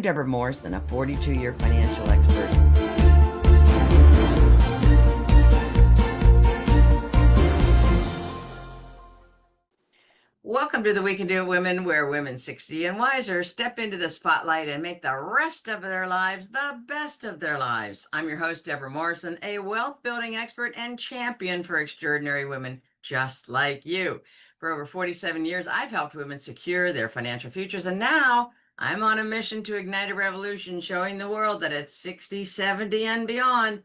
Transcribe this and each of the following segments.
Debra Morrison, a 42-year financial expert. Welcome to the We Can Do It Women, where women 60 and wiser step into the spotlight and make the rest of their lives the best of their lives. I'm your host, Debra Morrison, a wealth building expert and champion for extraordinary women just like you. For over 47 years, I've helped women secure their financial futures, and now I'm on a mission to ignite a revolution, showing the world that at 60, 70, and beyond,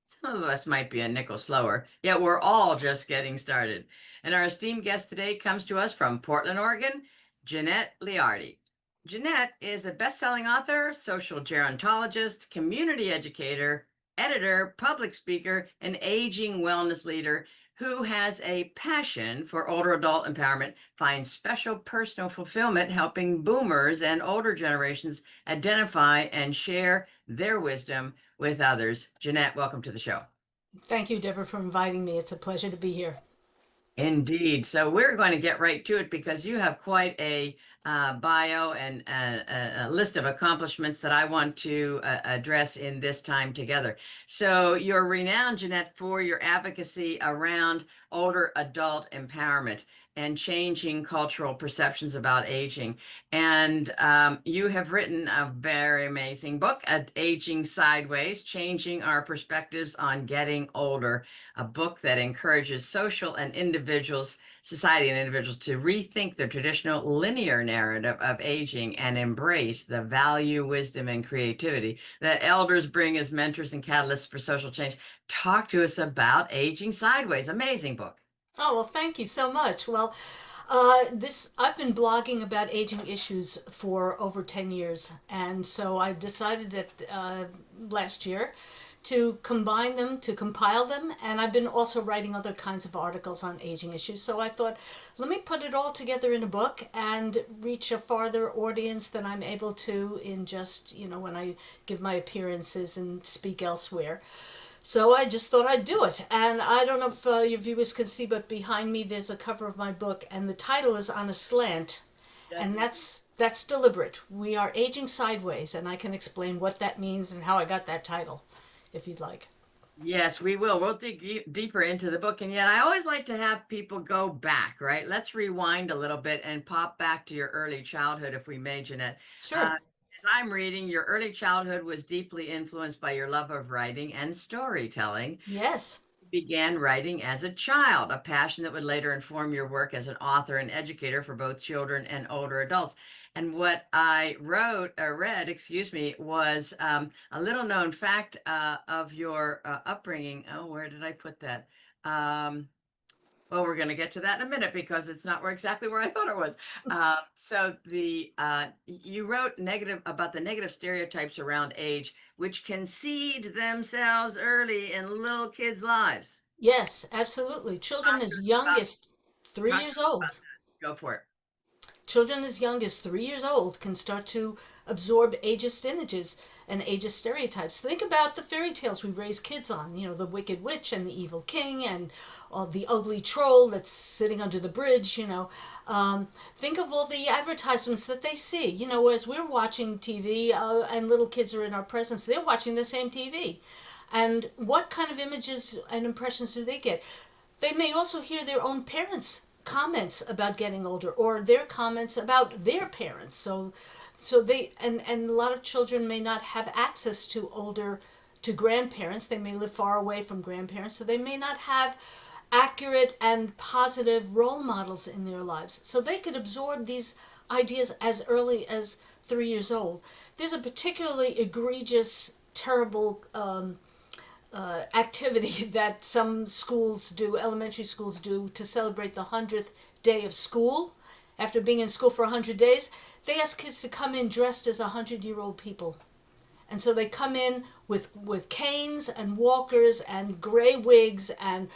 some of us might be a nickel slower, yet we're all just getting started. And our esteemed guest today comes to us from Portland, Oregon, Jeanette Leardi. Jeanette is a best-selling author, social gerontologist, community educator, editor, public speaker, and aging wellness leader who has a passion for older adult empowerment, finds special personal fulfillment helping boomers and older generations identify and share their wisdom with others. Jeanette, welcome to the show. Thank you, Deborah, for inviting me. It's a pleasure to be here. Indeed. So we're going to get right to it because you have quite a bio and a list of accomplishments that I want to address in this time together. So you're renowned, Jeanette, for your advocacy around older adult empowerment and changing cultural perceptions about aging. And you have written a very amazing book, Aging Sideways, Changing Our Perspectives on Getting Older, a book that encourages society and individuals to rethink their traditional linear narrative of aging and embrace the value, wisdom, and creativity that elders bring as mentors and catalysts for social change. Talk to us about Aging Sideways. Amazing book. Oh, well, thank you so much. Well, I've been blogging about aging issues for over 10 years, and so I decided that last year to combine them, to compile them, and I've been also writing other kinds of articles on aging issues. So I thought, let me put it all together in a book and reach a farther audience than I'm able to in just, when I give my appearances and speak elsewhere. So I just thought I'd do it. And I don't know if your viewers can see, but behind me there's a cover of my book, and the title is on a slant. And that's deliberate. We are aging sideways, and I can explain what that means and how I got that title, if you'd like. Yes, we will. We'll dig deeper into the book. And yet I always like to have people go back, right? Let's rewind a little bit and pop back to your early childhood, if we may, Jeanette. Sure. As I'm reading, your early childhood was deeply influenced by your love of writing and storytelling. Yes. You began writing as a child, a passion that would later inform your work as an author and educator for both children and older adults. And what I read, was a little known fact of your upbringing. Oh, where did I put that? Well, we're going to get to that in a minute because it's not exactly where I thought it was. You wrote about the negative stereotypes around age, which can seed themselves early in little kids' lives. Yes, absolutely. Children as young as three Talk years old. Go for it. Children as young as 3 years old can start to absorb ageist images and ageist stereotypes. Think about the fairy tales we raise kids on, the Wicked Witch and the Evil King and the ugly troll that's sitting under the bridge, Think of all the advertisements that they see, as we're watching TV and little kids are in our presence, they're watching the same TV. And what kind of images and impressions do they get? They may also hear their own parents' comments about getting older or their comments about their parents. So they and a lot of children may not have access to grandparents. They may live far away from grandparents, so they may not have accurate and positive role models in their lives. So they could absorb these ideas as early as 3 years old. There's a particularly egregious, terrible activity that some schools do, elementary schools do, to celebrate the 100th day of school. After being in school for 100 days, they ask kids to come in dressed as 100-year-old people. And so they come in with canes and walkers and gray wigs and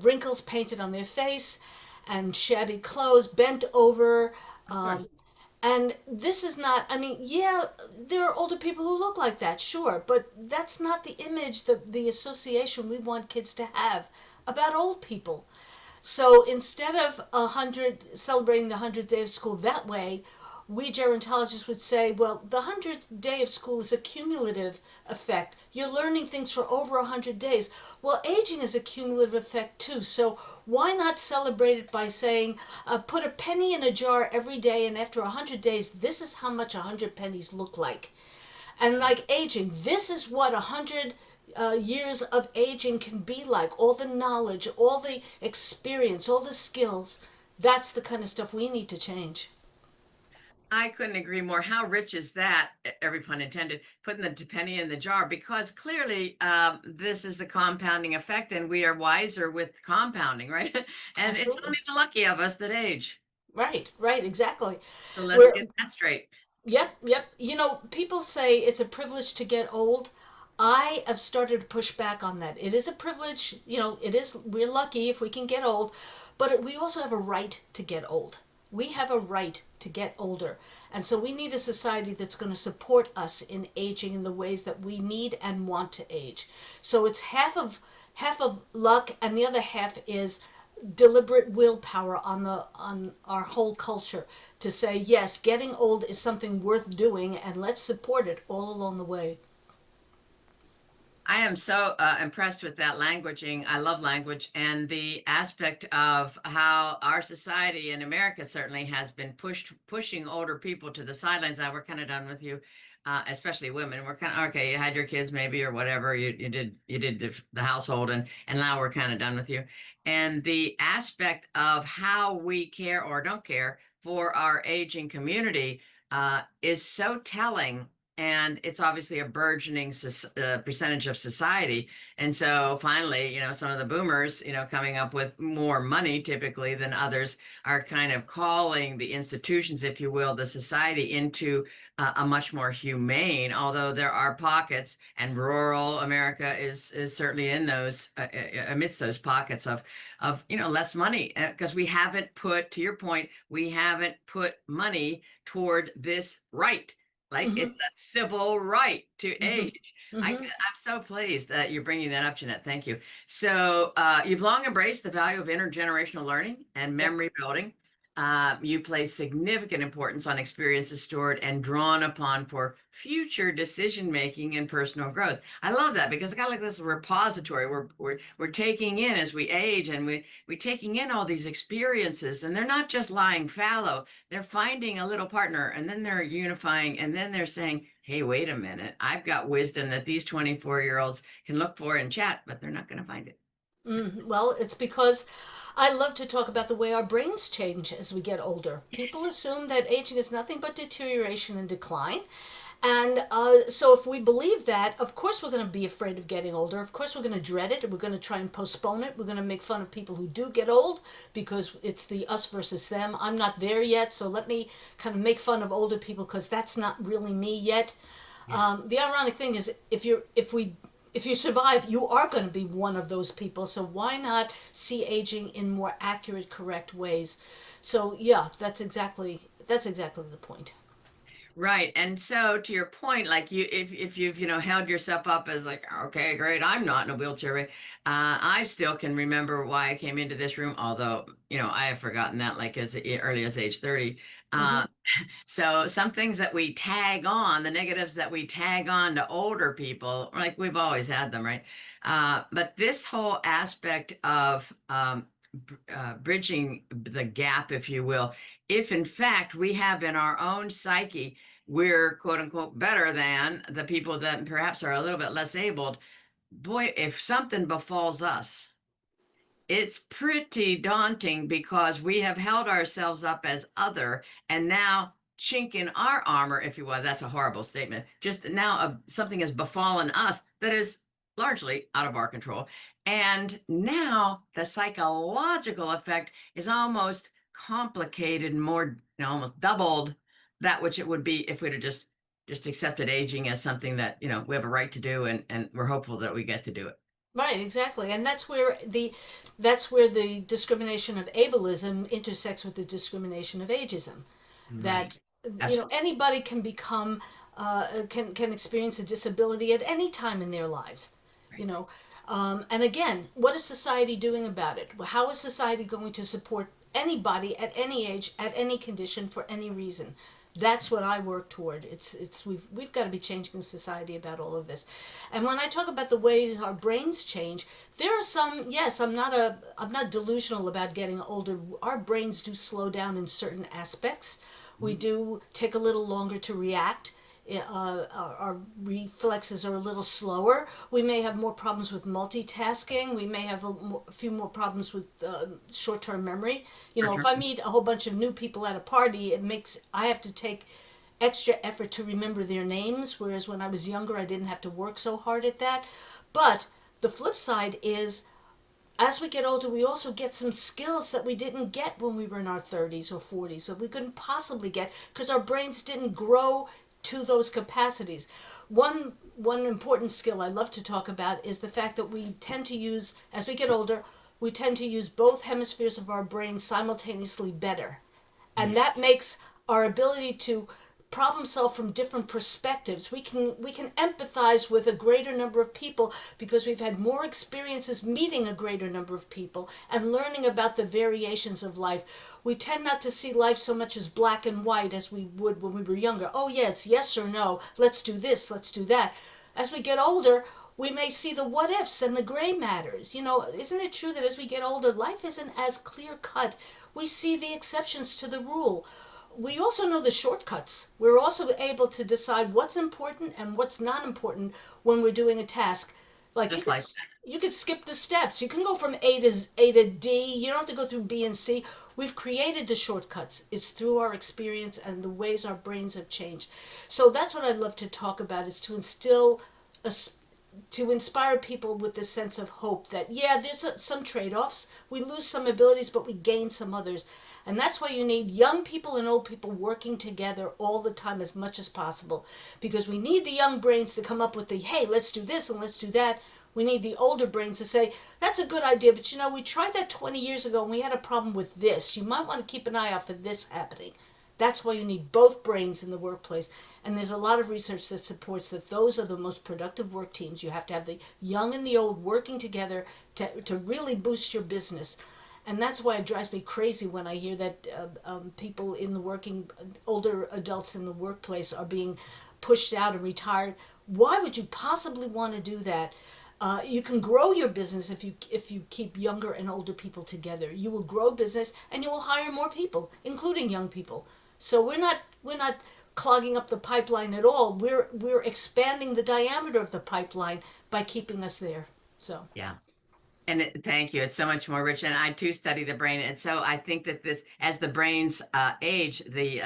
wrinkles painted on their face and shabby clothes, bent over. And this is not, there are older people who look like that, sure, but that's not the image, the association we want kids to have about old people. So instead of celebrating the 100th day of school that way, we gerontologists would say, well, the 100th day of school is a cumulative effect. You're learning things for over 100 days. Well, aging is a cumulative effect too. So why not celebrate it by saying, put a penny in a jar every day, and after 100 days, this is how much 100 pennies look like. And like aging, this is what 100 years of aging can be like. All the knowledge, all the experience, all the skills. That's the kind of stuff we need to change. I couldn't agree more. How rich is that? Every pun intended, putting the penny in the jar, because clearly this is a compounding effect and we are wiser with compounding, right? And it's Absolutely. only the lucky of us that age. Right, right, exactly. So let's We're, get that straight. yep, yep. You know, people say it's a privilege to get old. I have started to push back on that. It is a privilege, you know, it is, we're lucky if we can get old, but we also have a right to get old. We have a right to get older. And so we need a society that's going to support us in aging in the ways that we need and want to age. So it's half of luck, and the other half is deliberate willpower on our whole culture to say yes, getting old is something worth doing, and let's support it all along the way. I am so impressed with that languaging. I love language and the aspect of how our society in America certainly has been pushing older people to the sidelines. Now we're kind of done with you, especially women. We're kind of okay. You had your kids maybe or whatever. You did the household, and now we're kind of done with you. And the aspect of how we care or don't care for our aging community is so telling, and it's obviously a burgeoning percentage of society. And so finally, some of the boomers, coming up with more money typically than others, are kind of calling the institutions, if you will, the society into a much more humane, although there are pockets, and rural America is certainly in those amidst those pockets of less money, because we haven't put, to your point, we haven't put money toward this right. Like, Mm-hmm. it's a civil right to Mm-hmm. age. Mm-hmm. I'm so pleased that you're bringing that up, Jeanette. Thank you. So you've long embraced the value of intergenerational learning and Yep. memory building. You place significant importance on experiences stored and drawn upon for future decision making and personal growth. I love that, because it's kind of like this repository we're taking in as we age, and we're taking in all these experiences, and they're not just lying fallow. They're finding a little partner, and then they're unifying, and then they're saying, hey, wait a minute, I've got wisdom that these 24-year-olds can look for and chat, but they're not going to find it. Well, it's because I love to talk about the way our brains change as we get older. People Yes. assume that aging is nothing but deterioration and decline. And so, if we believe that, of course, we're going to be afraid of getting older. Of course, we're going to dread it. We're going to try and postpone it. We're going to make fun of people who do get old because it's the us versus them. I'm not there yet, so let me kind of make fun of older people because that's not really me yet. Yeah. The ironic thing is, if you survive, you are going to be one of those people. So why not see aging in more accurate, correct ways? So yeah, that's exactly the point. Right. And so, to your point, like, if you've, held yourself up as like, okay, great, I'm not in a wheelchair, right? I still can remember why I came into this room, although, I have forgotten that, like, as early as age 30. Mm-hmm. So some things that we tag on, the negatives that we tag on to older people, like, we've always had them, right? But this whole aspect of bridging the gap, if you will, if in fact we have in our own psyche, we're quote unquote better than the people that perhaps are a little bit less abled, boy, if something befalls us, it's pretty daunting, because we have held ourselves up as other, and now chink in our armor, if you will. That's a horrible statement. Just now, something has befallen us that is largely out of our control. And now the psychological effect is almost complicated and more, almost doubled that which it would be if we'd have just accepted aging as something that, we have a right to do, and we're hopeful that we get to do it. Right, exactly. And that's where the discrimination of ableism intersects with the discrimination of ageism. Right. That Absolutely. anybody can become can experience a disability at any time in their lives. You Right. know, and again, what is society doing about it? How is society going to support anybody at any age, at any condition, for any reason? That's what I work toward. We've got to be changing society about all of this. And when I talk about the ways our brains change, there are some, yes, I'm not delusional about getting older. Our brains do slow down in certain aspects. We do take a little longer to react. Our reflexes are a little slower. We may have more problems with multitasking. We may have a few more problems with short-term memory. You know, if Sure. I meet a whole bunch of new people at a party, I have to take extra effort to remember their names, whereas when I was younger, I didn't have to work so hard at that. But the flip side is, as we get older, we also get some skills that we didn't get when we were in our 30s or 40s, that we couldn't possibly get because our brains didn't grow to those capacities. One important skill I love to talk about is the fact that we tend to use, as we get older, we tend to use both hemispheres of our brain simultaneously better. And that Yes. makes our ability to problem solve from different perspectives. We can empathize with a greater number of people because we've had more experiences meeting a greater number of people and learning about the variations of life. We tend not to see life so much as black and white as we would when we were younger. Oh yeah, it's yes or no. Let's do this, let's do that. As we get older, we may see the what ifs and the gray matters. You know, isn't it true that as we get older, life isn't as clear cut? We see the exceptions to the rule. We also know the shortcuts. We're also able to decide what's important and what's not important when we're doing a task. Like Just like you could skip the steps. You can go from A to D. You don't have to go through B and C. We've created the shortcuts. It's through our experience and the ways our brains have changed. So that's what I love to talk about, is to instill a to inspire people with this sense of hope that, yeah, there's some trade-offs. We lose some abilities, but we gain some others. And that's why you need young people and old people working together all the time as much as possible. Because we need the young brains to come up with the, hey, let's do this and let's do that. We need the older brains to say, that's a good idea, but you know, we tried that 20 years ago and we had a problem with this. You might want to keep an eye out for this happening. That's why you need both brains in the workplace. And there's a lot of research that supports that those are the most productive work teams. You have to have the young and the old working together to really boost your business. And that's why it drives me crazy when I hear that people in the working, older adults in the workplace are being pushed out and retired. Why would you possibly want to do that? You can grow your business if you keep younger and older people together. You will grow business and you will hire more people, including young people. So we're not clogging up the pipeline at all. We're expanding the diameter of the pipeline by keeping us there. So yeah. And thank you. It's so much more rich. And I too study the brain. And so I think that this, as the brains age, the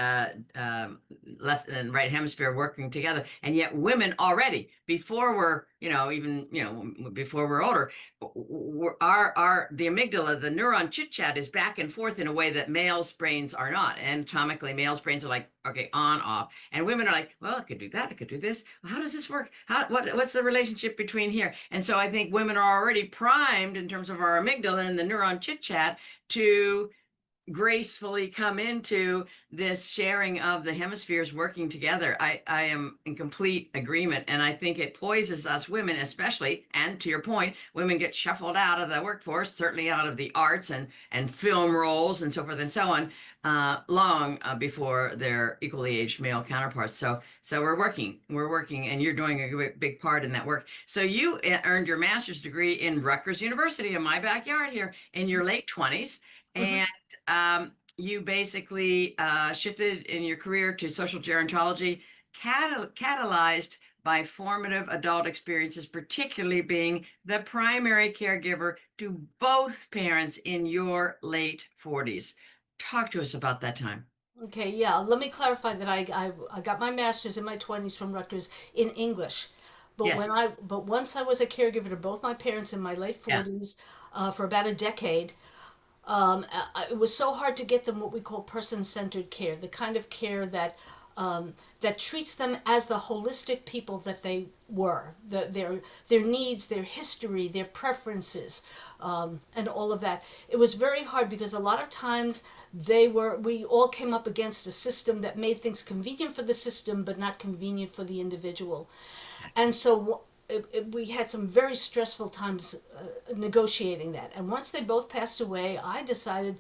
left and right hemisphere working together. And yet women already, before we're, even, before we're older, the amygdala, the neuron chit chat is back and forth in a way that males' brains are not. Anatomically, males' brains are like, okay, on, off. And women are like, well, I could do that. I could do this. How does this work? What's the relationship between here? And so I think women are already primed in terms of our amygdala and the neuron chit chat to gracefully come into this sharing of the hemispheres working together. I am in complete agreement. And I think it poises us women, especially, and to your point, women get shuffled out of the workforce, certainly out of the arts and film roles and so forth and so on, long before their equally aged male counterparts. So we're working, and you're doing a big part in that work. So you earned your master's degree in Rutgers University in my backyard here in your late 20s. mhm. And you basically shifted in your career to social gerontology, catalyzed by formative adult experiences, particularly being the primary caregiver to both parents in your late 40s. Talk to us about that time. Okay, yeah. Let me clarify that I got my master's in my 20s from Rutgers in English. Yes. But once I was a caregiver to both my parents in my late Yeah. 40s, for about a decade, it was so hard to get them what we call person-centered care, the kind of care that treats them as the holistic people that they were, their needs, their history, their preferences, and all of that. It was very hard because a lot of times we all came up against a system that made things convenient for the system but not convenient for the individual. And so we had some very stressful times negotiating that. And once they both passed away, I decided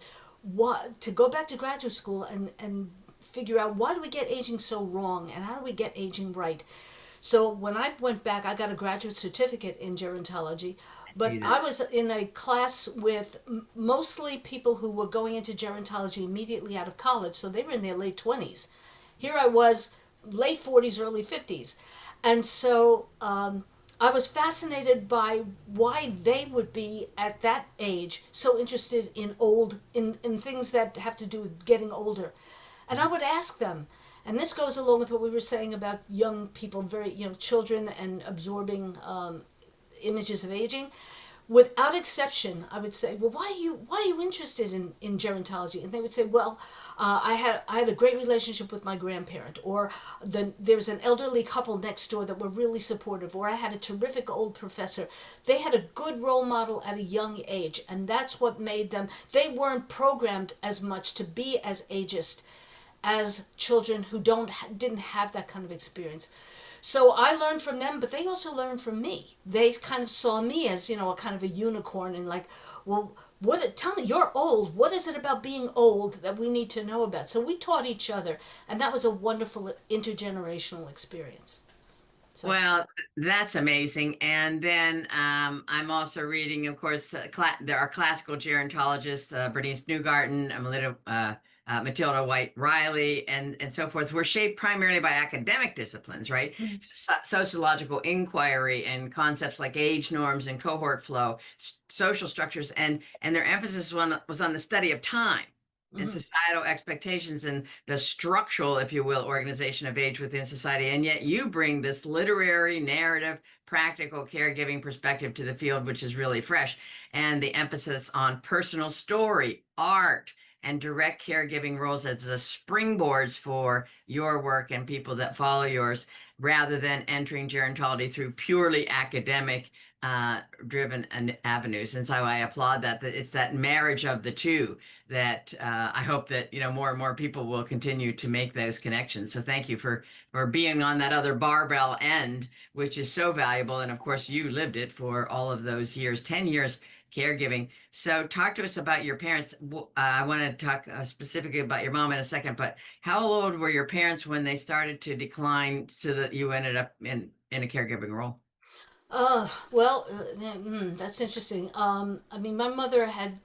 to go back to graduate school and figure out, why do we get aging so wrong and how do we get aging right? So when I went back, I got a graduate certificate in gerontology, I but see I that. was in a class with mostly people who were going into gerontology immediately out of college, so they were in their late 20s. Here I was, late 40s, early 50s. And so I was fascinated by why they would be at that age so interested in in things that have to do with getting older. And I would ask them, and this goes along with what we were saying about young people, very, children and absorbing images of aging. Without exception, I would say, well, why are you interested in gerontology? And they would say, well, I had a great relationship with my grandparent, or there's an elderly couple next door that were really supportive, or I had a terrific old professor. They had a good role model at a young age, and that's what made them. They weren't programmed as much to be as ageist as children who didn't have that kind of experience. So I learned from them, but they also learned from me. They kind of saw me as, a kind of a unicorn, and like, well, tell me, you're old. What is it about being old that we need to know about? So we taught each other, and that was a wonderful intergenerational experience. So, Well, that's amazing. And then I'm also reading, of course, there are classical gerontologists, Bernice Newgarden, Matilda White Riley, and so forth. Were shaped primarily by academic disciplines, right? mm, Sociological inquiry and concepts like age norms and cohort flow, social structures, and their emphasis was on the study of time and mhm. societal expectations and the structural, if you will, organization of age within society. And yet you bring this literary, narrative, practical caregiving perspective to the field, which is really fresh. And the emphasis on personal story, art, and direct caregiving roles as the springboards for your work and people that follow yours, rather than entering gerontology through purely academic driven avenues. And so I applaud that it's that marriage of the two that I hope that more and more people will continue to make those connections. So thank you for being on that other barbell end, which is so valuable. And of course, you lived it for all of those years, 10 years caregiving. So talk to us about your parents. I want to talk specifically about your mom in a second, but how old were your parents when they started to decline so that you ended up in a caregiving role? Well, that's interesting. I mean, my mother had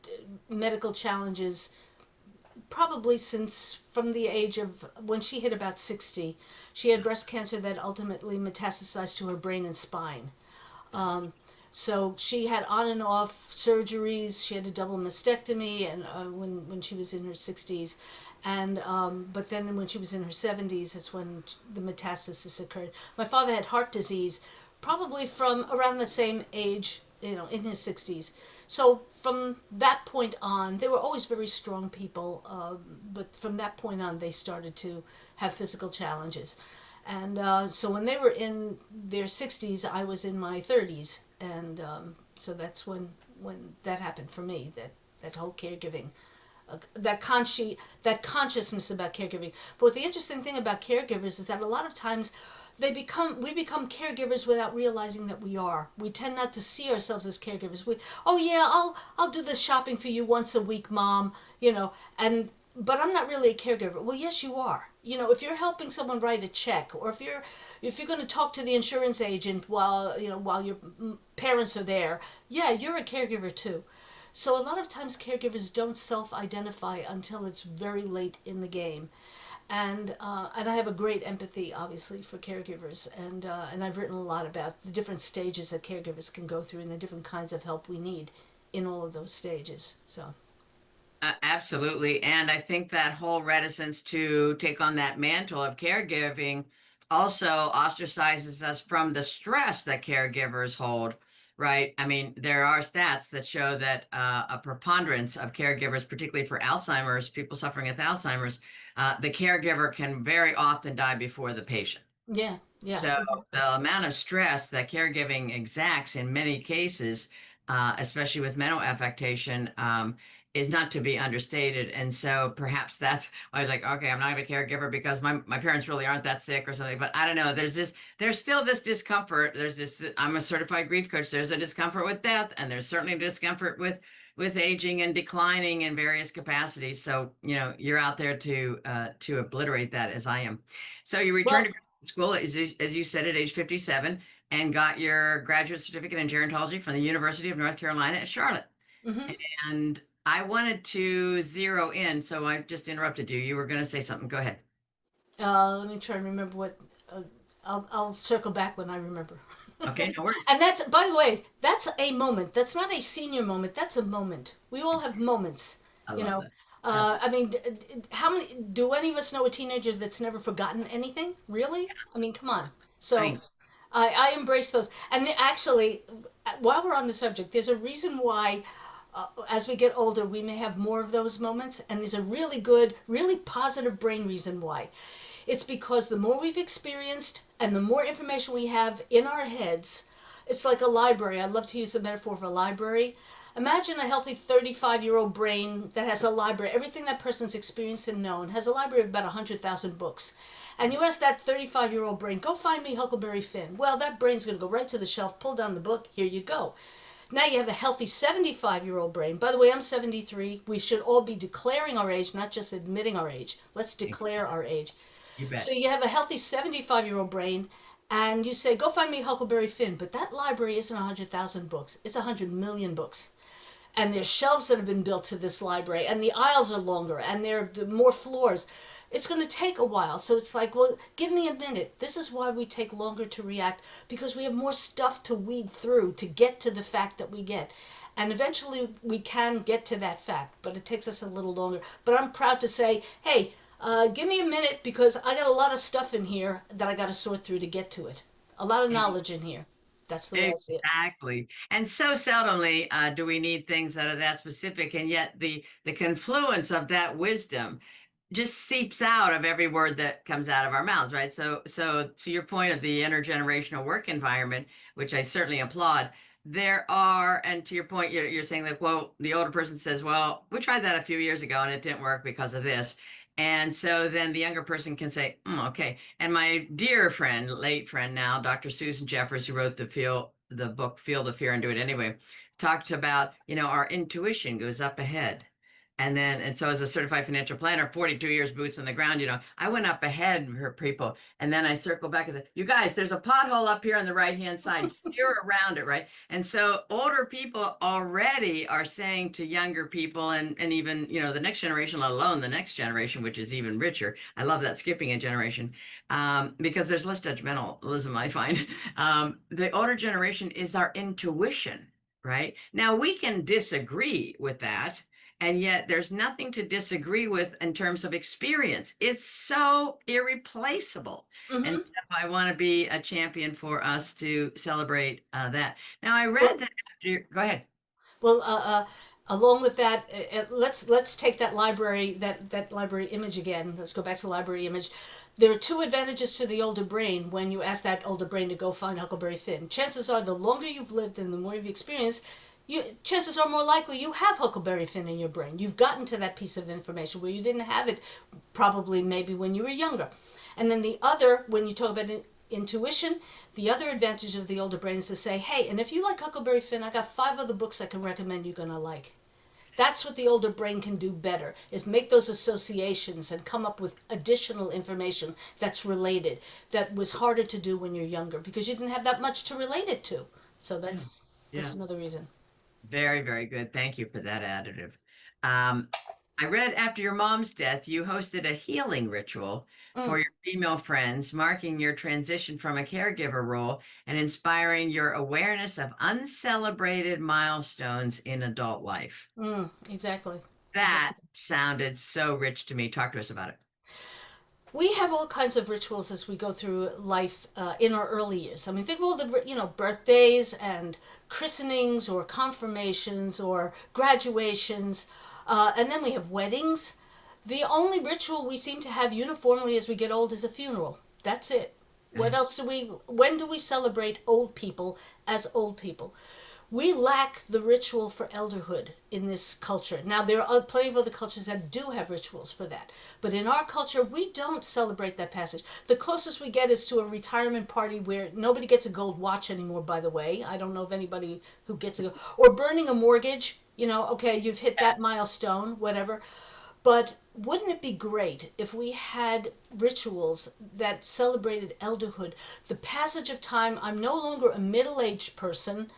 medical challenges probably since from the age of when she hit about 60. She had breast cancer that ultimately metastasized to her brain and spine. So she had on and off surgeries. She had a double mastectomy, and when she was in her 60s, and but then when she was in her 70s, that's when the metastasis occurred. My father had heart disease, probably from around the same age, in his 60s. So from that point on, they were always very strong people, but from that point on, they started to have physical challenges. And so when they were in their 60s, I was in my 30s, and so that's when that happened for me. That whole caregiving, that consciousness about caregiving. But the interesting thing about caregivers is that a lot of times we become caregivers without realizing that we are. We tend not to see ourselves as caregivers. Oh yeah, I'll do the shopping for you once a week, mom. And but I'm not really a caregiver. Well, yes, you are. If you're helping someone write a check, or if you're going to talk to the insurance agent while your parents are there, yeah, you're a caregiver too. So a lot of times caregivers don't self-identify until it's very late in the game. And I have a great empathy, obviously, for caregivers, and I've written a lot about the different stages that caregivers can go through and the different kinds of help we need in all of those stages. So, Absolutely. And I think that whole reticence to take on that mantle of caregiving also ostracizes us from the stress that caregivers hold, right? I mean, there are stats that show that a preponderance of caregivers, particularly for Alzheimer's, people suffering with Alzheimer's, the caregiver can very often die before the patient. yeah, yeah, So the amount of stress that caregiving exacts in many cases, especially with mental affectation, is not to be understated. And so perhaps that's why I was like, okay, I'm not a caregiver because my parents really aren't that sick or something. But I don't know. There's still this discomfort. I'm a certified grief coach. There's a discomfort with death, and there's certainly discomfort with with aging and declining in various capacities. So, you're out there to obliterate that, as I am. So you returned to Well, graduate school, as you said, at age 57, and got your graduate certificate in gerontology from the University of North Carolina at Charlotte. mhm. And I wanted to zero in, so I just interrupted you. You were going to say something. Go ahead. Let me try and remember what. I'll circle back when I remember. Okay, no worries. And that's, by the way, that's a moment. That's not a senior moment. That's a moment. We all have moments, I you love know. that. Absolutely. I mean, how many, do any of us know a teenager that's never forgotten anything? Really? I mean, come on. I So mean, I embrace those. And actually, while we're on the subject, there's a reason why as we get older, we may have more of those moments. And there's a really good, really positive brain reason why. It's because the more we've experienced and the more information we have in our heads, it's like a library. I love to use the metaphor of a library. Imagine a healthy 35-year-old brain that has a library. Everything that person's experienced and known has a library of about 100,000 books. And you ask that 35-year-old brain, go find me Huckleberry Finn. Well, that brain's going to go right to the shelf, pull down the book, here you go. Now you have a healthy 75-year-old brain. By the way, I'm 73. We should all be declaring our age, not just admitting our age. Let's declare our age. you So bet. you have a healthy 75-year-old brain, and you say, go find me Huckleberry Finn. But that library isn't 100,000 books, it's 100 million books. And there's shelves that have been built to this library, and the aisles are longer, and there are more floors. It's going to take a while. So it's like, well, give me a minute. This is why we take longer to react, because we have more stuff to weed through to get to the fact that we get. And eventually we can get to that fact, but it takes us a little longer. But I'm proud to say, hey, give me a minute because I got a lot of stuff in here that I got to sort through to get to it. A lot of knowledge in here. That's the way I see it. Exactly. And so seldomly do we need things that are that specific, and yet the confluence of that wisdom just seeps out of every word that comes out of our mouths, right? So to your point of the intergenerational work environment, which I certainly applaud, there are, and to your point, you're saying like, well, the older person says, well, we tried that a few years ago and it didn't work because of this. And so then the younger person can say, okay. And my dear friend, late friend now, Dr. Susan Jeffers, who wrote the book Feel the Fear and Do It Anyway, talked about, our intuition goes up ahead. And so as a certified financial planner, 42 years boots on the ground, I went up ahead of her people. And then I circled back and said, you guys, there's a pothole up here on the right-hand side, steer around it, right? And so older people already are saying to younger people and even, the next generation, let alone the next generation, which is even richer. I love that, skipping a generation, because there's less judgmentalism, I find. The older generation is our intuition, right? Now we can disagree with that, and yet there's nothing to disagree with in terms of experience. It's so irreplaceable. And Mm-hmm. so I want to be a champion for us to celebrate that. Now, I read Well, that go ahead. Well, along with that, let's take that library image again. Let's go back to the library image. There are two advantages to the older brain when you ask that older brain to go find Huckleberry Finn. Chances are, the longer you've lived and the more you've experienced, chances are more likely you have Huckleberry Finn in your brain. You've gotten to that piece of information where you didn't have it, probably maybe when you were younger. And then the other, when you talk about intuition, the other advantage of the older brain is to say, hey, and if you like Huckleberry Finn, I got 5 other books I can recommend you're going to like. That's what the older brain can do better, is make those associations and come up with additional information that's related, that was harder to do when you're younger because you didn't have that much to relate it to. So Yeah. that's Yeah. another reason. Very, very good. Thank you for that additive. Um, I read after your mom's death, you hosted a healing ritual Mm, for your female friends, marking your transition from a caregiver role and inspiring your awareness of uncelebrated milestones in adult life. exactly. That Exactly. sounded so rich to me. Talk to us about it. We have all kinds of rituals as we go through life in our early years. I mean, think of all the birthdays and christenings or confirmations or graduations, and then we have weddings. The only ritual we seem to have uniformly as we get old is a funeral. That's it. What Okay. else do we? When do we celebrate old people as old people? We lack the ritual for elderhood in this culture. Now, there are plenty of other cultures that do have rituals for that. But in our culture, we don't celebrate that passage. The closest we get is to a retirement party where nobody gets a gold watch anymore, by the way. I don't know of anybody who gets a, or burning a mortgage, okay, you've hit that milestone, whatever. But wouldn't it be great if we had rituals that celebrated elderhood, the passage of time? I'm no longer a middle-aged person.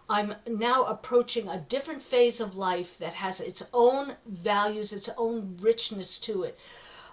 I'm now approaching a different phase of life that has its own values, its own richness to it.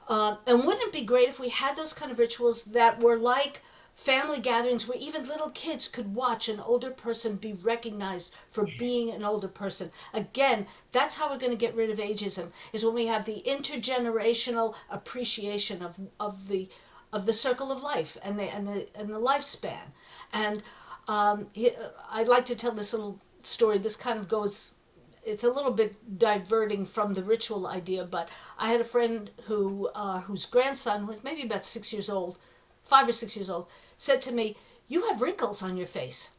And wouldn't it be great if we had those kind of rituals that were like family gatherings where even little kids could watch an older person be recognized for being an older person? Again, that's how we're going to get rid of ageism, is when we have the intergenerational appreciation of the circle of life and the lifespan. And I'd like to tell this little story. This kind of goes, it's a little bit diverting from the ritual idea, but I had a friend whose grandson was maybe about 6 years old, 5 or 6 years old, said to me, "You have wrinkles on your face."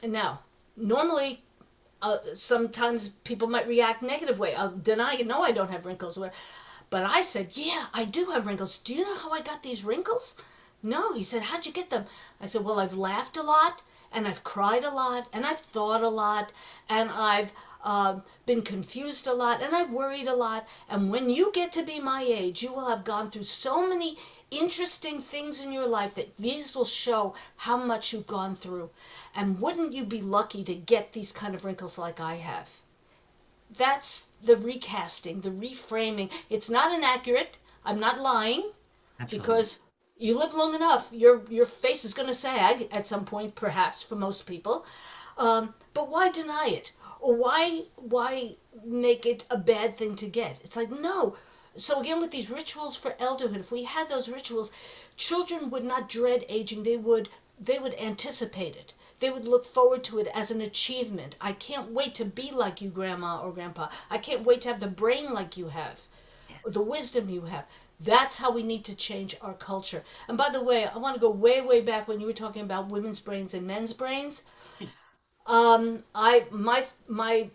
And now, normally, sometimes people might react negative way. I'll deny it. No, I don't have wrinkles. But I said, "Yeah, I do have wrinkles. Do you know how I got these wrinkles?" "No." He said, "How'd you get them?" I said, "Well, I've laughed a lot, and I've cried a lot, and I've thought a lot, and I've been confused a lot, and I've worried a lot. And when you get to be my age, you will have gone through so many interesting things in your life that these will show how much you've gone through. And wouldn't you be lucky to get these kind of wrinkles like I have?" That's the recasting, the reframing. It's not inaccurate. I'm not lying, Absolutely. because you live long enough, your face is going to sag at some point, perhaps for most people. But why deny it? Or why make it a bad thing to get? It's like, no. So again, with these rituals for elderhood, if we had those rituals, children would not dread aging. They would anticipate it. They would look forward to it as an achievement. I can't wait to be like you, Grandma or Grandpa. I can't wait to have the brain like you have, or the wisdom you have. That's how we need to change our culture. And by the way, I want to go way, way back when you were talking about women's brains and men's brains. Yes. My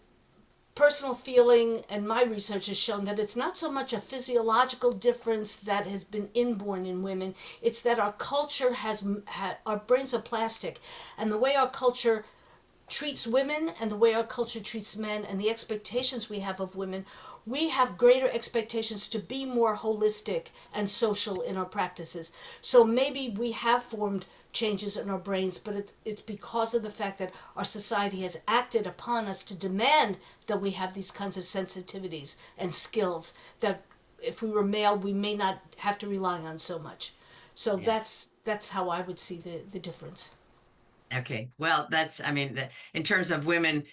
personal feeling and my research has shown that it's not so much a physiological difference that has been inborn in women. It's that our culture our brains are plastic, and the way our culture treats women and the way our culture treats men and the expectations we have of women, we have greater expectations to be more holistic and social in our practices. So maybe we have formed changes in our brains, but it's because of the fact that our society has acted upon us to demand that we have these kinds of sensitivities and skills that if we were male, we may not have to rely on so much. So Yes. that's how I would see the difference. Okay. Well, I mean, in terms of women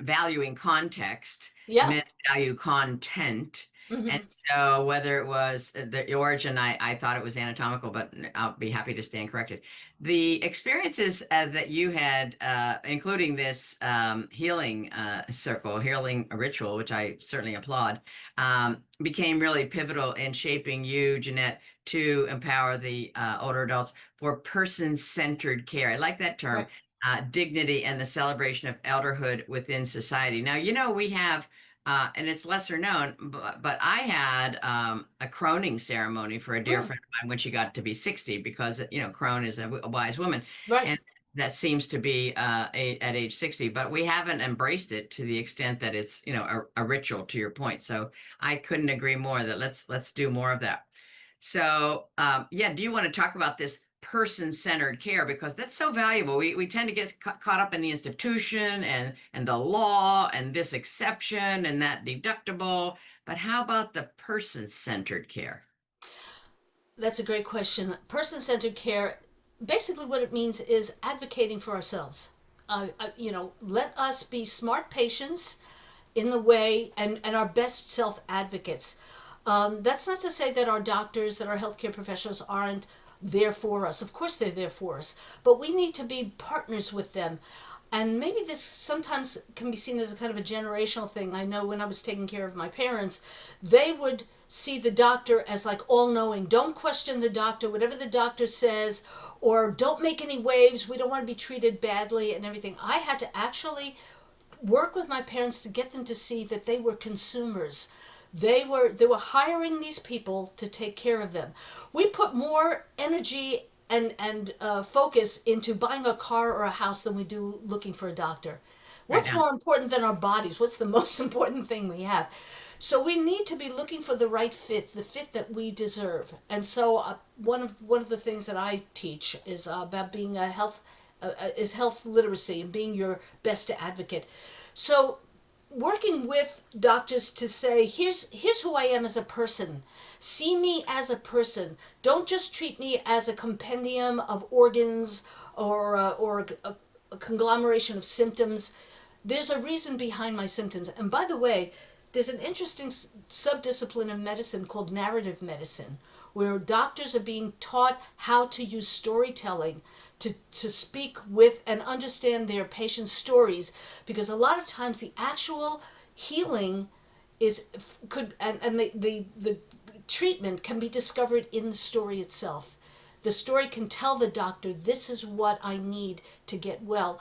valuing context, Yeah. men value content. And Hmm. so whether it was the origin, I thought it was anatomical, but I'll be happy to stand corrected. The experiences that you had, including this healing circle, healing ritual, which I certainly applaud, became really pivotal in shaping you, Jeanette, to empower the older adults for person-centered care. I like that term, Right. dignity and the celebration of elderhood within society. Now, we have, and it's lesser known, but I had a croning ceremony for a dear Mm. friend of mine when she got to be 60, because, crone is a wise woman. Right. And that seems to be at age 60, but we haven't embraced it to the extent that it's, a ritual, to your point. So I couldn't agree more that let's do more of that. So, yeah, do you want to talk about this person-centered care, because that's so valuable? We tend to get caught up in the institution and the law and this exception and that deductible, but how about the person-centered care? That's a great question. Person centered care, basically, what it means is advocating for ourselves. Let us be smart patients in the way and our best self advocates. That's not to say that our doctors, that our healthcare professionals aren't there for us. Of course, they're there for us, but we need to be partners with them. And maybe this sometimes can be seen as a kind of a generational thing. I know when I was taking care of my parents, they would see the doctor as like all knowing. Don't question the doctor, whatever the doctor says, or don't make any waves. We don't want to be treated badly and everything. I had to actually work with my parents to get them to see that they were consumers. They were hiring these people to take care of them. We put more energy and focus into buying a car or a house than we do looking for a doctor. Right What's now. more important than our bodies? What's the most important thing we have? So we need to be looking for the right fit, the fit that we deserve. And so one of the things that I teach is about being a health is health literacy and being your best advocate. So working with doctors to say, here's who I am as a person. See me as a person. Don't just treat me as a compendium of organs or a conglomeration of symptoms. There's a reason behind my symptoms. And by the way, there's an interesting subdiscipline of medicine called narrative medicine, where doctors are being taught how to use storytelling to speak with and understand their patients' stories, because a lot of times the actual healing is could and the treatment can be discovered in the story itself. The story can tell the doctor, this is what I need to get well.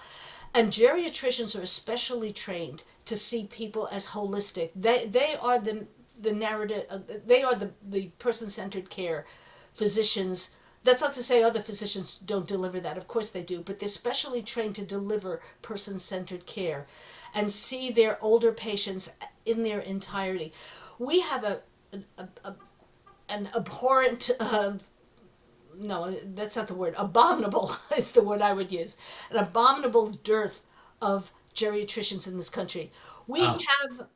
And geriatricians are especially trained to see people as holistic. They are the narrative, they are the person-centered care physicians. That's not to say other physicians don't deliver that. Of course they do, but they're specially trained to deliver person-centered care and see their older patients in their entirety. We have an abhorrent, no, that's not the word. Abominable is the word I would use. An abominable dearth of geriatricians in this country. Oh,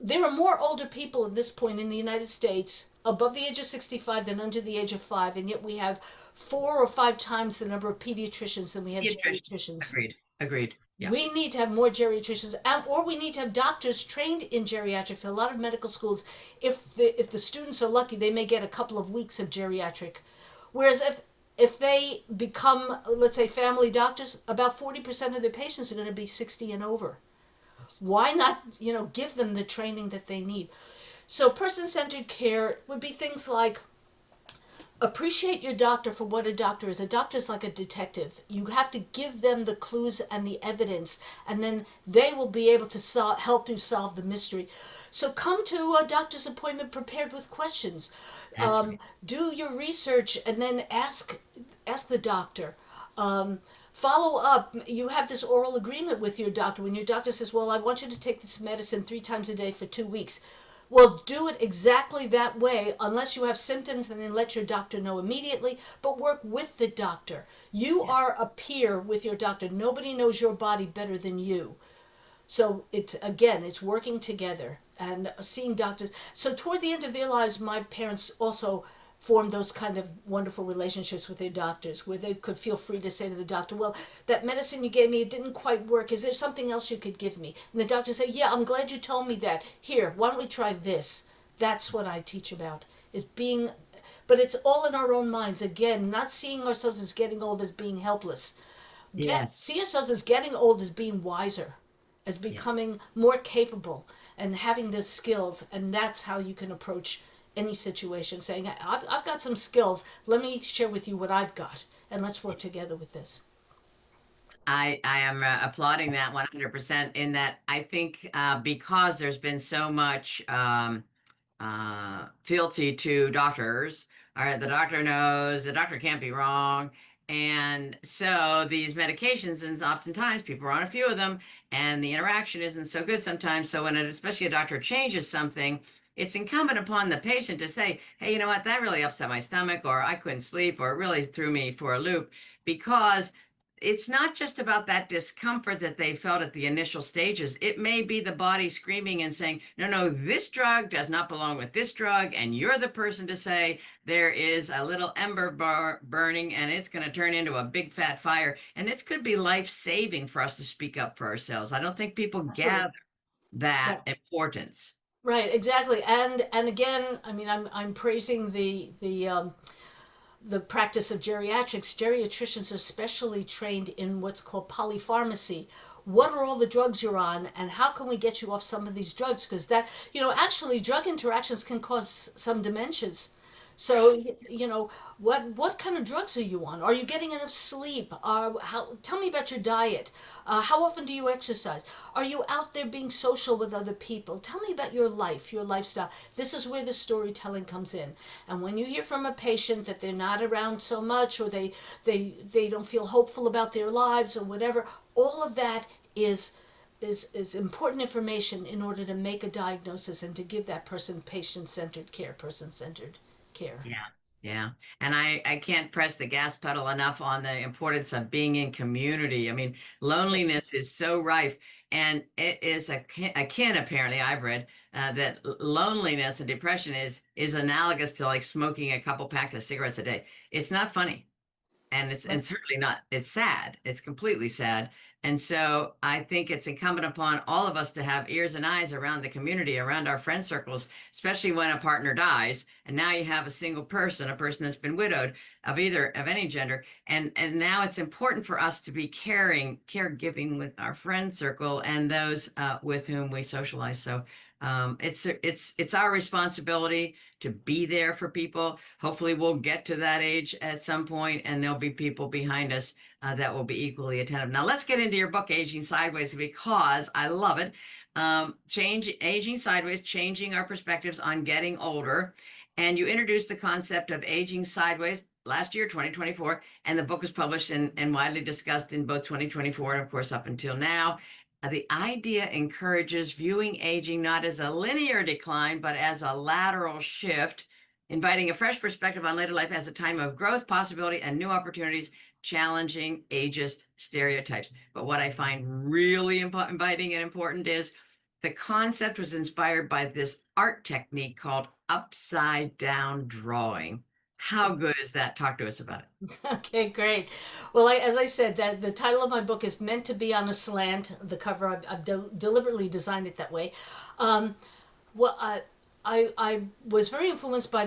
There are more older people at this point in the United States above the age of 65 than under the age of 5, and yet we have 4 or 5 times the number of pediatricians than we have pediatrician. geriatricians. Agreed. Agreed. Yeah. We need to have more geriatricians, or we need to have doctors trained in geriatrics. A lot of medical schools, if the students are lucky, they may get a couple of weeks of geriatric. Whereas if they become, let's say, family doctors, about 40% of their patients are going to be 60 and over. Why not, give them the training that they need? So person-centered care would be things like appreciate your doctor for what a doctor is. A doctor is like a detective. You have to give them the clues and the evidence, and then they will be able to help you solve the mystery. So come to a doctor's appointment prepared with questions. That's right. Do your research and then ask the doctor. Follow up. You have this oral agreement with your doctor. When your doctor says, well, I want you to take this medicine 3 times a day for 2 weeks. Well, do it exactly that way, unless you have symptoms, and then let your doctor know immediately, but work with the doctor. You Yeah. are a peer with your doctor. Nobody knows your body better than you. So it's working together and seeing doctors. So toward the end of their lives, my parents also formed those kind of wonderful relationships with their doctors, where they could feel free to say to the doctor, well, that medicine you gave me, it didn't quite work. Is there something else you could give me? And the doctor said, yeah, I'm glad you told me that. Here, why don't we try this? That's what I teach about, is being, but it's all in our own minds. Again, not seeing ourselves as getting old as being helpless. Yes. See ourselves as getting old as being wiser, as Yes. becoming more capable and having the skills. And that's how you can approach any situation, saying, I've got some skills. Let me share with you what I've got, and let's work together with this. I am applauding that 100% in that I think because there's been so much fealty to doctors, all right, the doctor knows, the doctor can't be wrong. And so these medications, and oftentimes people are on a few of them, and the interaction isn't so good sometimes. So when especially a doctor changes something, it's incumbent upon the patient to say, hey, you know what, that really upset my stomach, or I couldn't sleep, or it really threw me for a loop, because it's not just about that discomfort that they felt at the initial stages. It may be the body screaming and saying, no, no, this drug does not belong with this drug. And you're the person to say there is a little ember burning and it's going to turn into a big fat fire. And this could be life saving for us to speak up for ourselves. I don't think people Absolutely. gather that Right. importance. Right, exactly. And again, I mean, I'm praising the practice of geriatrics, geriatricians are specially trained in what's called polypharmacy. What are all the drugs you're on, and how can we get you off some of these drugs? Because that, actually, drug interactions can cause some dementias. So, what kind of drugs are you on? Are you getting enough sleep? Tell me about your diet. How often do you exercise? Are you out there being social with other people? Tell me about your life, your lifestyle. This is where the storytelling comes in. And when you hear from a patient that they're not around so much, or they don't feel hopeful about their lives or whatever, all of that is important information in order to make a diagnosis and to give that person patient-centered care, person-centered care. Yeah. Yeah. And I can't press the gas pedal enough on the importance of being in community. I mean, Yes. loneliness is so rife, and it is akin, apparently, I've read that loneliness and depression is analogous to like smoking a couple packs of cigarettes a day. It's not funny. And Right. it's certainly not, it's sad. It's completely sad. And so I think it's incumbent upon all of us to have ears and eyes around the community, around our friend circles, especially when a partner dies. And now you have a single person, a person that's been widowed of any gender. And now it's important for us to be caregiving with our friend circle and those with whom we socialize. So it's our responsibility to be there for people. Hopefully, we'll get to that age at some point, and there'll be people behind us that will be equally attentive. Now, let's get into your book, Aging Sideways, because I love it. Aging Sideways, changing our perspectives on getting older. And you introduced the concept of aging sideways last year, 2024, and the book was published and widely discussed in both 2024 and, of course, up until now. The idea encourages viewing aging not as a linear decline, but as a lateral shift, inviting a fresh perspective on later life as a time of growth, possibility, and new opportunities, challenging ageist stereotypes. But what I find really inviting and important is the concept was inspired by this art technique called upside down drawing. How good is that? Talk to us about it. Okay, great. Well, as I said, that the title of my book is meant to be on a slant. The cover, I've deliberately designed it that way. Um, well, I was very influenced by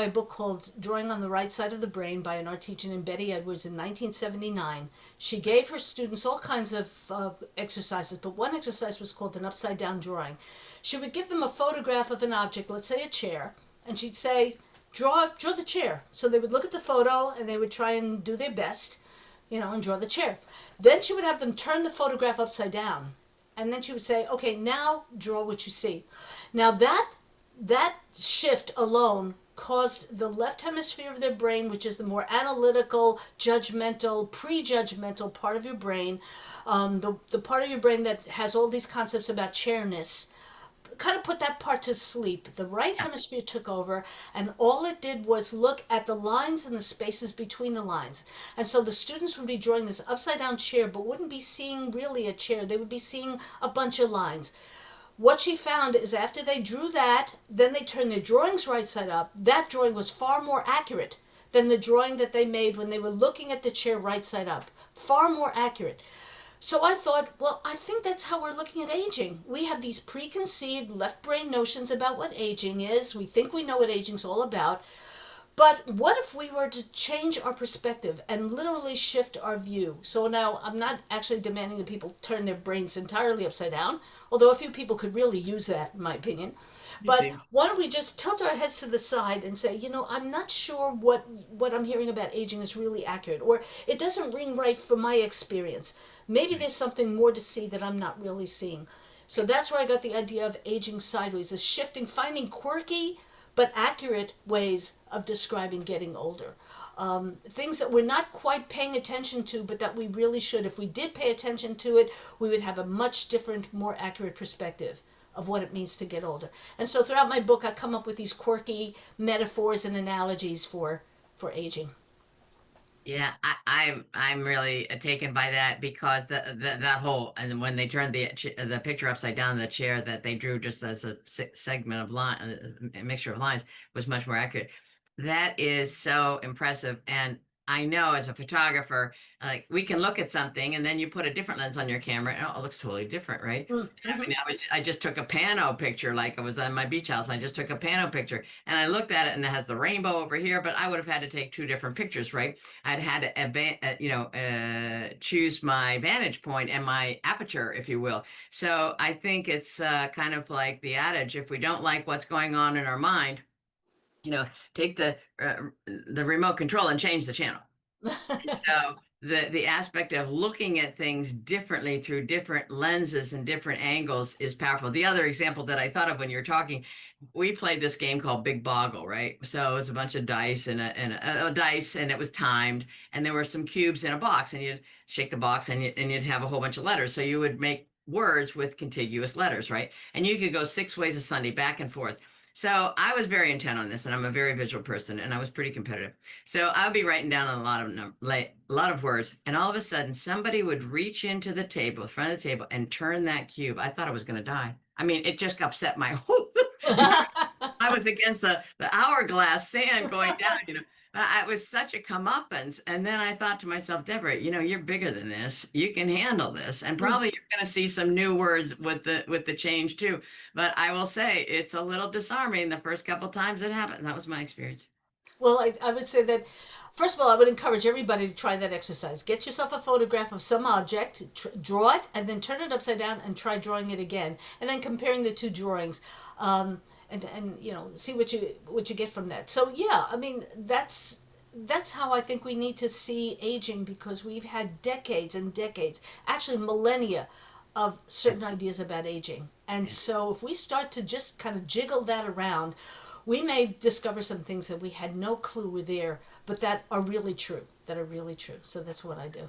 a book called Drawing on the Right Side of the Brain by an art teacher named Betty Edwards in 1979. She gave her students all kinds of exercises, but one exercise was called an upside down drawing. She would give them a photograph of an object, let's say a chair, and she'd say, draw the chair. So they would look at the photo and they would try and do their best, and draw the chair. Then she would have them turn the photograph upside down. And then she would say, okay, now draw what you see. Now that shift alone caused the left hemisphere of their brain, which is the more analytical, judgmental, prejudgmental part of your brain, the part of your brain that has all these concepts about chairness, kind of put that part to sleep. The right hemisphere took over, and all it did was look at the lines and the spaces between the lines. And so the students would be drawing this upside down chair, but wouldn't be seeing really a chair. They would be seeing a bunch of lines. What she found is after they drew that, then they turned their drawings right side up. That drawing was far more accurate than the drawing that they made when they were looking at the chair right side up. Far more accurate. So I thought, well, I think that's how we're looking at aging. We have these preconceived left brain notions about what aging is. We think we know what aging's all about. But what if we were to change our perspective and literally shift our view? So now I'm not actually demanding that people turn their brains entirely upside down, although a few people could really use that, in my opinion. But why don't we just tilt our heads to the side and say, I'm not sure what I'm hearing about aging is really accurate, or it doesn't ring right from my experience. Maybe there's something more to see that I'm not really seeing. So that's where I got the idea of aging sideways, is shifting, finding quirky but accurate ways of describing getting older. Things that we're not quite paying attention to, but that we really should. If we did pay attention to it, we would have a much different, more accurate perspective of what it means to get older. And so throughout my book, I come up with these quirky metaphors and analogies for aging. Yeah, I'm really taken by that because that whole, and when they turned the picture upside down, the chair that they drew just as a segment of line, a mixture of lines, was much more accurate. That is so impressive, and I know as a photographer, like we can look at something and then you put a different lens on your camera and oh, it looks totally different, right? I Mm-hmm. mean, I just took a pano picture, like I was on my beach house. I just took a pano picture and I looked at it and it has the rainbow over here, but I would have had to take two different pictures, right? I'd had to, choose my vantage point and my aperture, if you will. So I think it's kind of like the adage, if we don't like what's going on in our mind, you know, take the remote control and change the channel. So the aspect of looking at things differently through different lenses and different angles is powerful. The other example that I thought of when you were talking, we played this game called Big Boggle, right? So it was a bunch of dice and a dice, and it was timed, and there were some cubes in a box, and you'd shake the box, and you'd have a whole bunch of letters. So you would make words with contiguous letters, right? And you could go six ways a Sunday back and forth. So I was very intent on this, and I'm a very visual person, and I was pretty competitive. So I would be writing down a lot of like a lot of words, and all of a sudden somebody would reach into the table, front of the table, and turn that cube. I thought I was going to die. I mean, it just upset my whole. I was against the hourglass sand going down. It was such a comeuppance. And then I thought to myself, Deborah, you're bigger than this. You can handle this, and probably you're going to see some new words with the change too. But I will say it's a little disarming the first couple times it happened. That was my experience. Well, I would say that, first of all, I would encourage everybody to try that exercise. Get yourself a photograph of some object, draw it, and then turn it upside down and try drawing it again, and then comparing the two drawings, and see what you get from that. So yeah, I mean that's how I think we need to see aging, because we've had decades and decades, actually millennia, of certain Yes. ideas about aging. And Yes. so if we start to just kind of jiggle that around, we may discover some things that we had no clue were there, but that are really true, that are really true. So that's what I do.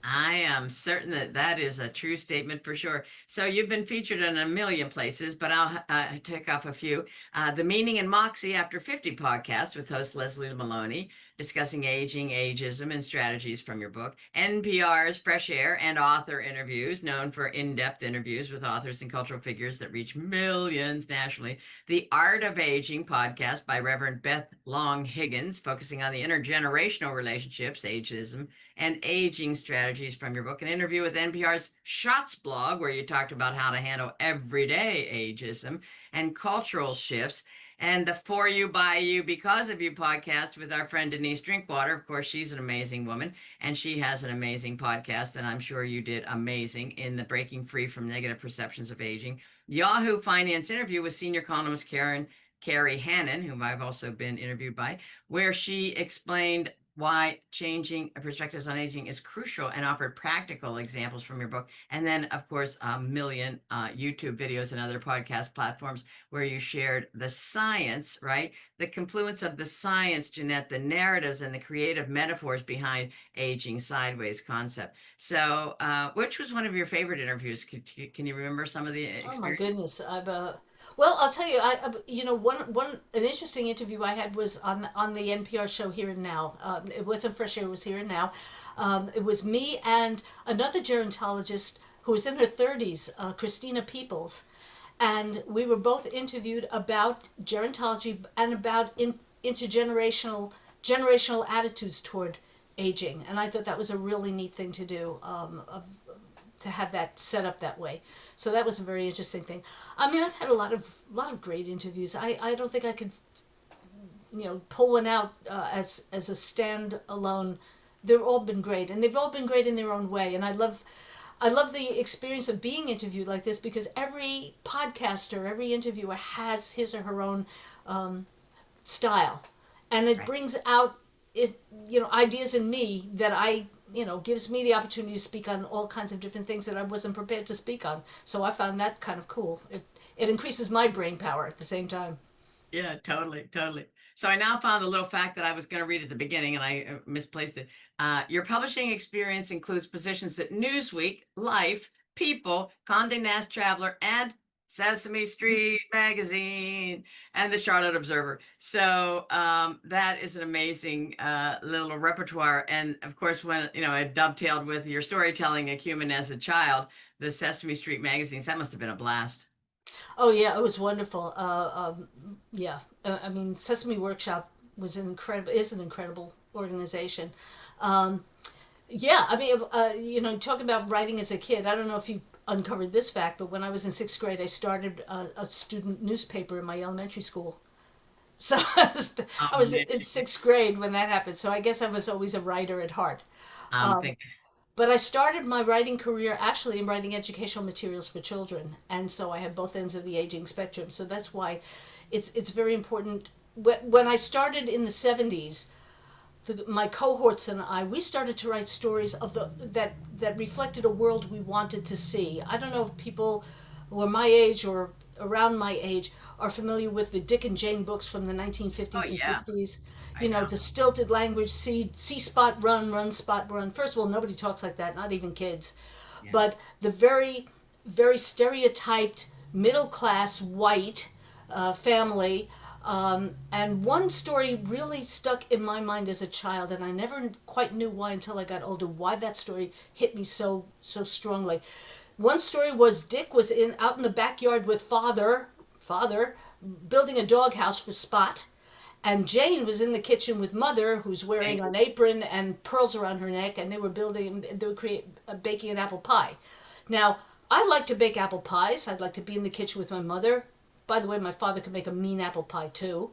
I am certain that that is a true statement for sure. So you've been featured in a million places, but I'll take off a few. The Meaning and Moxie After 50 podcast with host Leslie Maloney, discussing aging, ageism, and strategies from your book. NPR's Fresh Air and author interviews, known for in-depth interviews with authors and cultural figures that reach millions nationally. The Art of Aging podcast by Reverend Beth Long Higgins, focusing on the intergenerational relationships, ageism, and aging strategies from your book. An interview with NPR's Shots blog, where you talked about how to handle everyday ageism and cultural shifts. And the For You, By You, Because of You podcast with our friend Denise Drinkwater. Of course, she's an amazing woman, and she has an amazing podcast, and I'm sure you did amazing in the Breaking Free from Negative Perceptions of Aging. Yahoo Finance interview with senior columnist Carrie Hannon, whom I've also been interviewed by, where she explained why changing perspectives on aging is crucial and offered practical examples from your book. And then, of course, a million YouTube videos and other podcast platforms where you shared the science, right? The confluence of the science, Jeanette, the narratives and the creative metaphors behind aging sideways concept. So, which was one of your favorite interviews? Can you remember some of the Oh my experience? goodness, well, I'll tell you, one an interesting interview I had was on the NPR show Here and Now. It wasn't Fresh Air; it was Here and Now. It was me and another gerontologist who was in her 30s, Christina Peoples, and we were both interviewed about gerontology and about generational attitudes toward aging. And I thought that was a really neat thing to do, to have that set up that way. So that was a very interesting thing. I mean, I've had a lot of great interviews. I don't think I could pull one out as a standalone. They've all been great, and they've all been great in their own way. And I love the experience of being interviewed like this, because every podcaster, every interviewer has his or her own style, and it Right. brings out ideas in me that gives me the opportunity to speak on all kinds of different things that I wasn't prepared to speak on. So I found that kind of cool. It increases my brain power at the same time. Yeah, totally, totally. So I now found a little fact that I was going to read at the beginning and I misplaced it. Your publishing experience includes positions at Newsweek, Life, People, Condé Nast Traveler, and Sesame Street Magazine and the Charlotte Observer. So that is an amazing little repertoire. And of course, when it dovetailed with your storytelling acumen as a child, the Sesame Street magazines, that must have been a blast. Oh yeah, it was wonderful. Yeah, I mean, Sesame Workshop was incredible. Is an incredible organization. Um, yeah, I mean, talking about writing as a kid, I don't know if you uncovered this fact, but when I was in sixth grade, I started a student newspaper in my elementary school. So I was in Amazing. sixth grade when that happened. So I guess I was always a writer at heart. I'm thinking, But I started my writing career actually in writing educational materials for children, and so I have both ends of the aging spectrum. So that's why it's very important. When I started in the '70s, my cohorts and I, we started to write stories of that reflected a world we wanted to see. I don't know if people who are my age or around my age are familiar with the Dick and Jane books from the oh 1950s and yeah, 60s. I know. The stilted language, see spot run, run spot run. First of all, nobody talks like that, not even kids. Yeah. But the very, very stereotyped middle class white family. And one story really stuck in my mind as a child, and I never quite knew why until I got older, why that story hit me so strongly. One story was Dick was out in the backyard with father building a doghouse for Spot, and Jane was in the kitchen with mother, who's wearing Okay. an apron and pearls around her neck, and they were baking an apple pie. Now, I like to bake apple pies. I'd like to be in the kitchen with my mother. By the way, my father could make a mean apple pie too.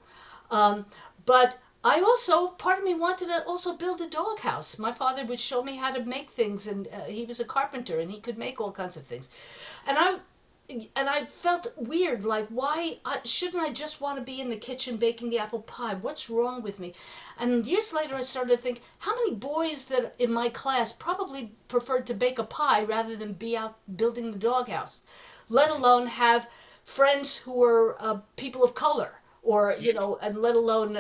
But I also, part of me wanted to also build a doghouse. My father would show me how to make things, and he was a carpenter, and he could make all kinds of things. And I felt weird, like shouldn't I just want to be in the kitchen baking the apple pie? What's wrong with me? And years later, I started to think, how many boys that in my class probably preferred to bake a pie rather than be out building the doghouse, let alone have friends who were people of color, or and let alone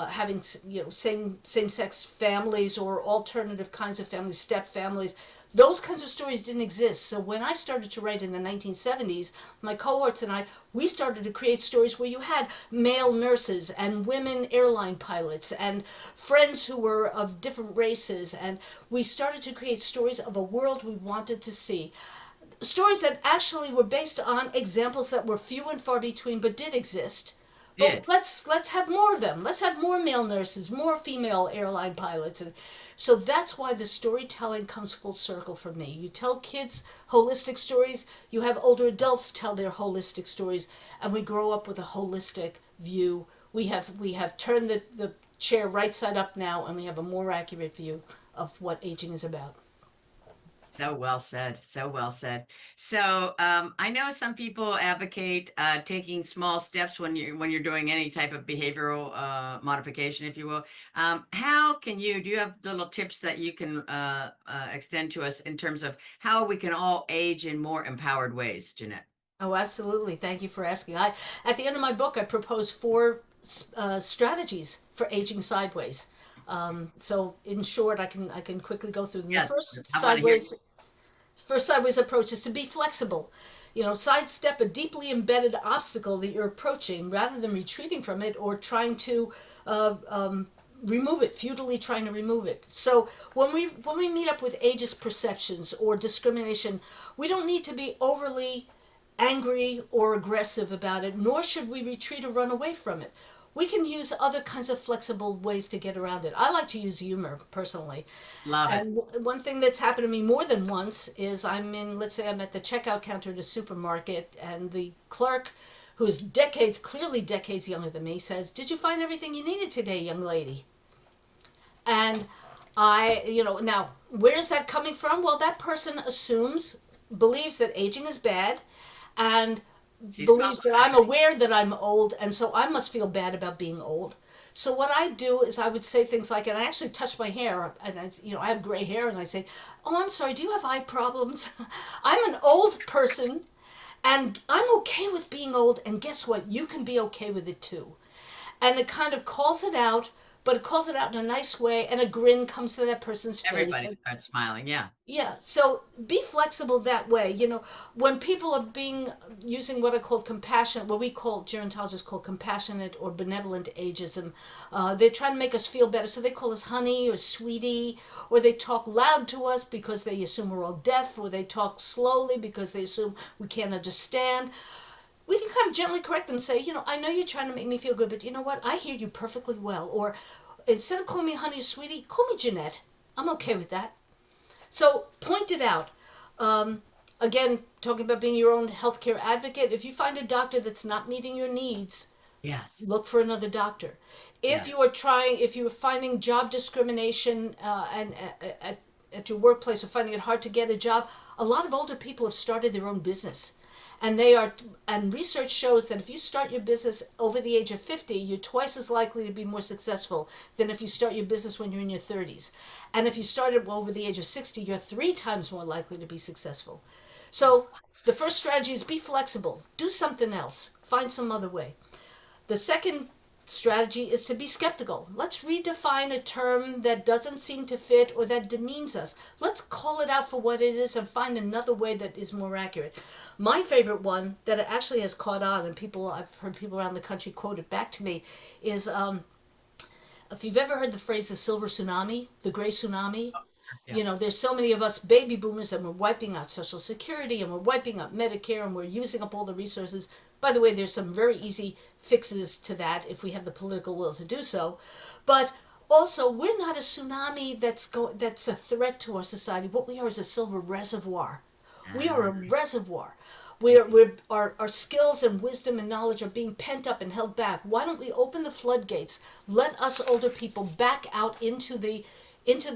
having same sex families or alternative kinds of families, step families. Those kinds of stories didn't exist. So when I started to write in the 1970s, my cohorts and I, we started to create stories where you had male nurses and women airline pilots and friends who were of different races, and we started to create stories of a world we wanted to see, stories that actually were based on examples that were few and far between but did exist. But Did. let's have more of them. Let's have more male nurses, more female airline pilots. And so that's why the storytelling comes full circle for me. You tell kids holistic stories, you have older adults tell their holistic stories, and we grow up with a holistic view. We have turned the chair right side up now, and we have a more accurate view of what aging is about. So well said. So well said. So I know some people advocate taking small steps when you're doing any type of behavioral modification, if you will. How can you? Do you have little tips that you can extend to us in terms of how we can all age in more empowered ways, Jeanette? Oh, absolutely. Thank you for asking. At the end of my book, I propose four strategies for aging sideways. So, in short, I can quickly go through them. The Yes, I want to hear. first sideways approach is to be flexible. Sidestep a deeply embedded obstacle that you're approaching rather than retreating from it or trying to remove it, futilely trying to remove it. So when we meet up with ageist perceptions or discrimination, we don't need to be overly angry or aggressive about it, nor should we retreat or run away from it. We can use other kinds of flexible ways to get around it. I like to use humor personally. Love it. And one thing that's happened to me more than once is let's say I'm at the checkout counter at a supermarket, and the clerk, who's clearly decades younger than me, says, "Did you find everything you needed today, young lady?" And now, where's that coming from? Well, that person believes that aging is bad, and She's believes that I'm complimenting. aware that I'm old, and so I must feel bad about being old. So what I do is I would say things like, and I actually touch my hair, and I have gray hair, and I say, "Oh, I'm sorry, do you have eye problems?" I'm an old person, and I'm okay with being old, and guess what? You can be okay with it too. And it kind of calls it out, but it calls it out in a nice way, and a grin comes to that person's face. Everybody starts smiling. Yeah. Yeah, so be flexible that way. When people are using what I call compassion, what we call gerontologists call compassionate or benevolent ageism, they're trying to make us feel better. So they call us honey or sweetie, or they talk loud to us because they assume we're all deaf, or they talk slowly because they assume we can't understand. We can kind of gently correct them, say, I know you're trying to make me feel good, but you know what? I hear you perfectly well. Or instead of calling me honey sweetie, call me Jeanette. I'm okay with that. So point it out. Again, talking about being your own healthcare advocate, if you find a doctor that's not meeting your needs, Yes. look for another doctor. Yeah. If you are finding job discrimination at your workplace or finding it hard to get a job, a lot of older people have started their own business. And research shows that if you start your business over the age of 50, you're twice as likely to be more successful than if you start your business when you're in your 30s. And if you started over the age of 60, you're 3 times more likely to be successful. So the first strategy is be flexible. Do something else. Find some other way. The second strategy is to be skeptical. Let's redefine a term that doesn't seem to fit or that demeans us. Let's call it out for what it is and find another way that is more accurate. My favorite one that actually has caught on, and I've heard people around the country quote it back to me, is if you've ever heard the phrase the silver tsunami, the gray tsunami. Yeah. There's so many of us baby boomers and we're wiping out Social Security and we're wiping out Medicare and we're using up all the resources. By the way, there's some very easy fixes to that if we have the political will to do so. But also, we're not a tsunami that's a threat to our society. What we are is a silver reservoir. We are a reservoir. Our skills and wisdom and knowledge are being pent up and held back. Why don't we open the floodgates? Let us older people back out into the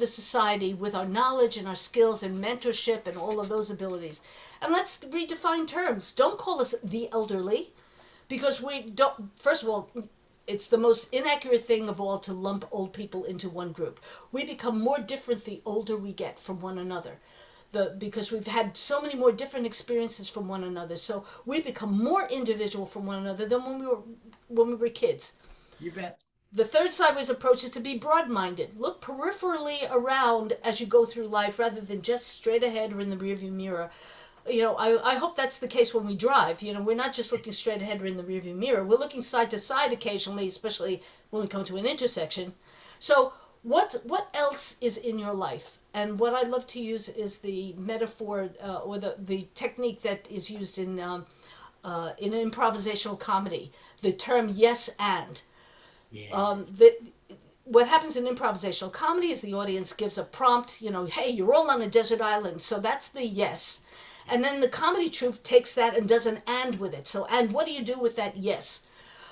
society with our knowledge and our skills and mentorship and all of those abilities. And let's redefine terms. Don't call us the elderly, because we don't, first of all, it's the most inaccurate thing of all to lump old people into one group. We become more different the older we get from one another. Because we've had so many more different experiences from one another. So we become more individual from one another than when we were kids. You bet. The third sideways approach is to be broad-minded. Look peripherally around as you go through life rather than just straight ahead or in the rearview mirror. I hope that's the case when we drive. We're not just looking straight ahead or in the rearview mirror. We're looking side to side occasionally, especially when we come to an intersection. So what else is in your life? And what I love to use is the metaphor or the technique that is used in improvisational comedy, the term yes and. Yeah. What happens in improvisational comedy is the audience gives a prompt, hey, you're all on a desert island, so that's the yes. And then the comedy troupe takes that and does an and with it. So, and what do you do with that yes?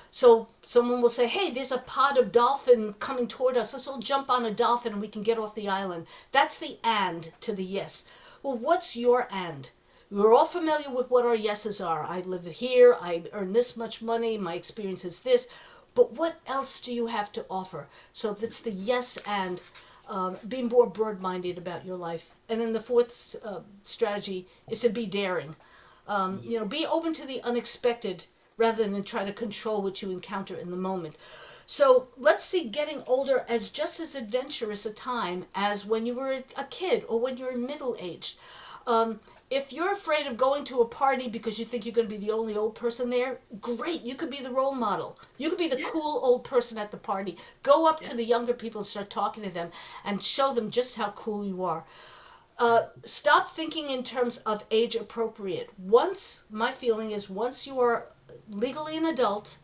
So someone will say, hey, there's a pod of dolphin coming toward us. Let's all jump on a dolphin and we can get off the island. That's the and to the yes. Well, what's your and? We're all familiar with what our yeses are. I live here, I earn this much money, my experience is this. But what else do you have to offer? So that's the yes and being more broad-minded about your life. And then the fourth strategy is to be daring. Be open to the unexpected rather than try to control what you encounter in the moment. So let's see getting older as just as adventurous a time as when you were a kid or when you're middle-aged. If you're afraid of going to a party because you think you're going to be the only old person there, great. You could be the role model. You could be the cool old person at the party. Go up to the younger people and start talking to them and show them just how cool you are. Stop thinking in terms of age appropriate. My feeling is once you are legally an adult,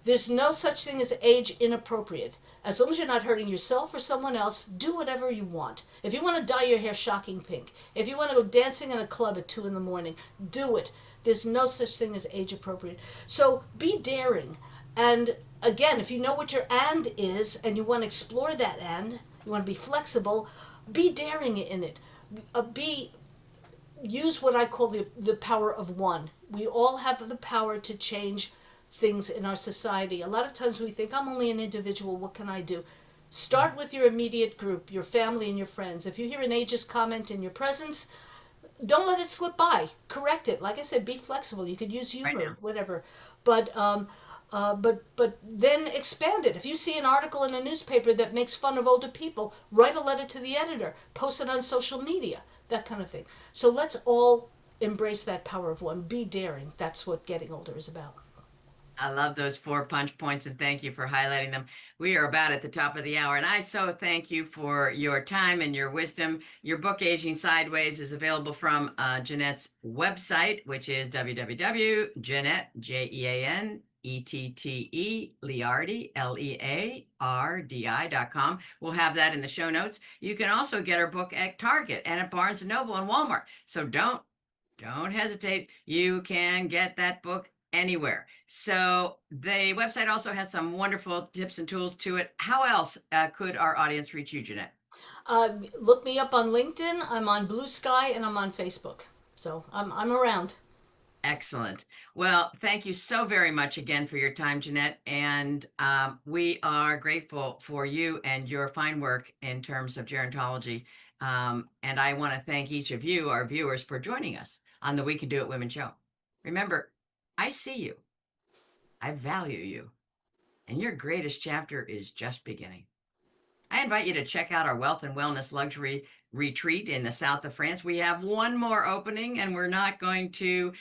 there's no such thing as age inappropriate. As long as you're not hurting yourself or someone else, do whatever you want. If you want to dye your hair shocking pink, if you want to go dancing in a club at 2 a.m, do it. There's no such thing as age appropriate. So be daring. And again, if you know what your and is and you want to explore that and, you want to be flexible, be daring in it. Use what I call the power of one. We all have the power to change things in our society. A lot of times we think, I'm only an individual, what can I do? Start with your immediate group, your family and your friends. If you hear an ageist comment in your presence, don't let it slip by. Correct it. Like I said, be flexible. You could use humor, whatever. But then expand it. If you see an article in a newspaper that makes fun of older people, write a letter to the editor, post it on social media, that kind of thing. So let's all embrace that power of one. Be daring. That's what getting older is about. I love those 4 punch points and thank you for highlighting them. We are about at the top of the hour and I so thank you for your time and your wisdom. Your book, Aging Sideways, is available from Jeanette's website, which is www.jeanette, Jeanette, E-T-T-E, Leardi, Leardi.com. We'll have that in the show notes. You can also get our book at Target and at Barnes & Noble and Walmart. So don't hesitate. You can get that book anywhere. So the website also has some wonderful tips and tools to it. How else could our audience reach you, Jeanette? Look me up on LinkedIn. I'm on Blue Sky and I'm on Facebook. So I'm around. Excellent. Well, thank you so very much again for your time, Jeanette. And we are grateful for you and your fine work in terms of gerontology. And I want to thank each of you, our viewers, for joining us on the We Can Do It Women show. Remember, I see you, I value you, and your greatest chapter is just beginning. I invite you to check out our Wealth and Wellness Luxury Retreat in the south of France. We have one more opening, and we're not going to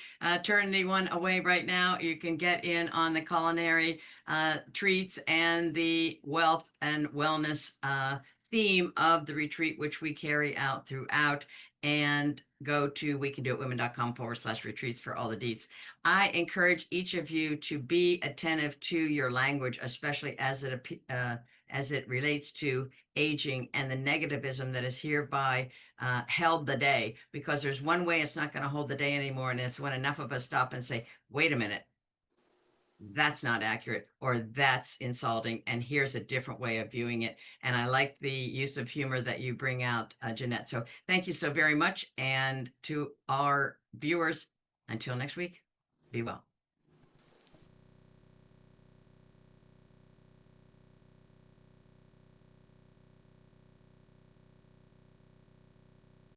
turn anyone away right now. You can get in on the culinary treats and the wealth and wellness theme of the retreat, which we carry out throughout. And go to wecandoitwomen.com/retreats for all the deets. I encourage each of you to be attentive to your language, especially as it relates to aging and the negativism that is hereby held the day, because there's one way it's not going to hold the day anymore, and it's when enough of us stop and say, wait a minute, that's not accurate, or that's insulting, and here's a different way of viewing it. And I like the use of humor that you bring out, Jeanette. So thank you so very much. And to our viewers, until next week, be well.